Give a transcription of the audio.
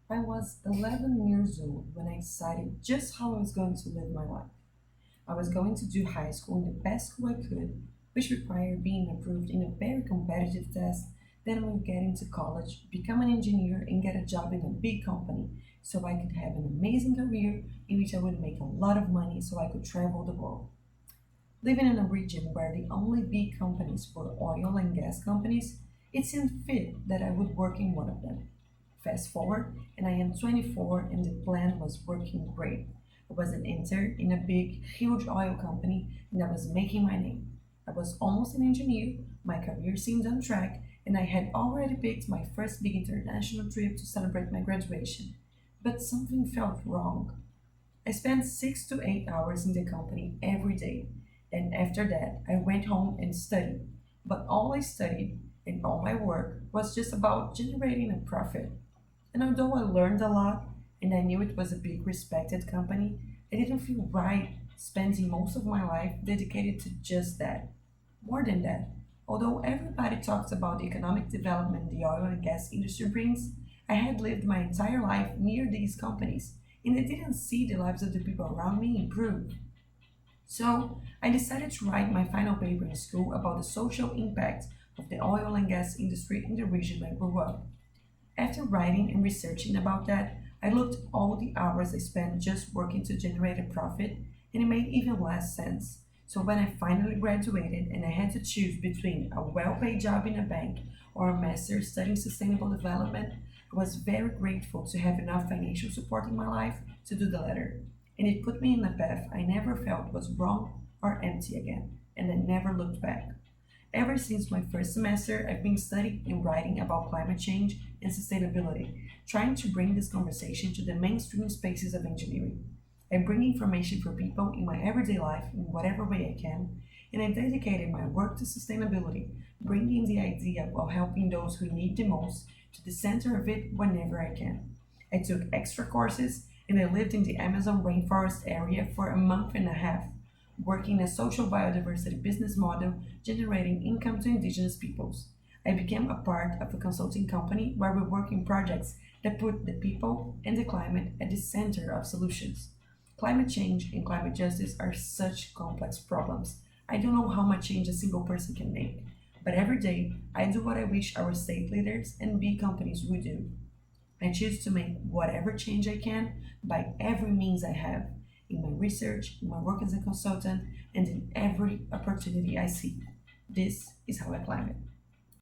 I was 11 years old when I decided just how I was going to live my life. I was going to do high school in the best school I could, which required being approved in a very competitive test. Then I would get into college, become an engineer, and get a job in a big company so I could have an amazing career in which I would make a lot of money so I could travel the world. Living in a region where the only big companies were oil and gas companies, it seemed fit that I would work in one of them. Fast forward, and I am 24, and the plan was working great. I was an intern in a big, huge oil company, and I was making my name. I was almost an engineer, my career seemed on track, and I had already picked my first big international trip to celebrate my graduation. But something felt wrong. I spent 6 to 8 hours in the company every day, and after that, I went home and studied. But all I studied and all my work was just about generating a profit. And although I learned a lot and I knew it was a big respected company, I didn't feel right spending most of my life dedicated to just that. More than that, although everybody talks about the economic development the oil and gas industry brings, I had lived my entire life near these companies and I didn't see the lives of the people around me improve. So I decided to write my final paper in school about the social impact of the oil and gas industry in the region I grew up. After writing and researching about that, I looked at all the hours I spent just working to generate a profit, and it made even less sense. So when I finally graduated and I had to choose between a well-paid job in a bank or a master's studying sustainable development, I was very grateful to have enough financial support in my life to do the latter. And it put me in a path I never felt was wrong or empty again, and I never looked back. Ever since my first semester, I've been studying and writing about climate change and sustainability, trying to bring this conversation to the mainstream spaces of engineering. I bring information for people in my everyday life in whatever way I can, and I dedicated my work to sustainability, bringing the idea of helping those who need the most to the center of it whenever I can. I took extra courses and I lived in the Amazon rainforest area for a month and a half, working a social biodiversity business model generating income to indigenous peoples. I became a part of a consulting company where we work in projects that put the people and the climate at the center of solutions. Climate change and climate justice are such complex problems. I don't know how much change a single person can make. But every day, I do what I wish our state leaders and big companies would do. I choose to make whatever change I can by every means I have in my research, in my work as a consultant, and in every opportunity I see. This is how I climb it.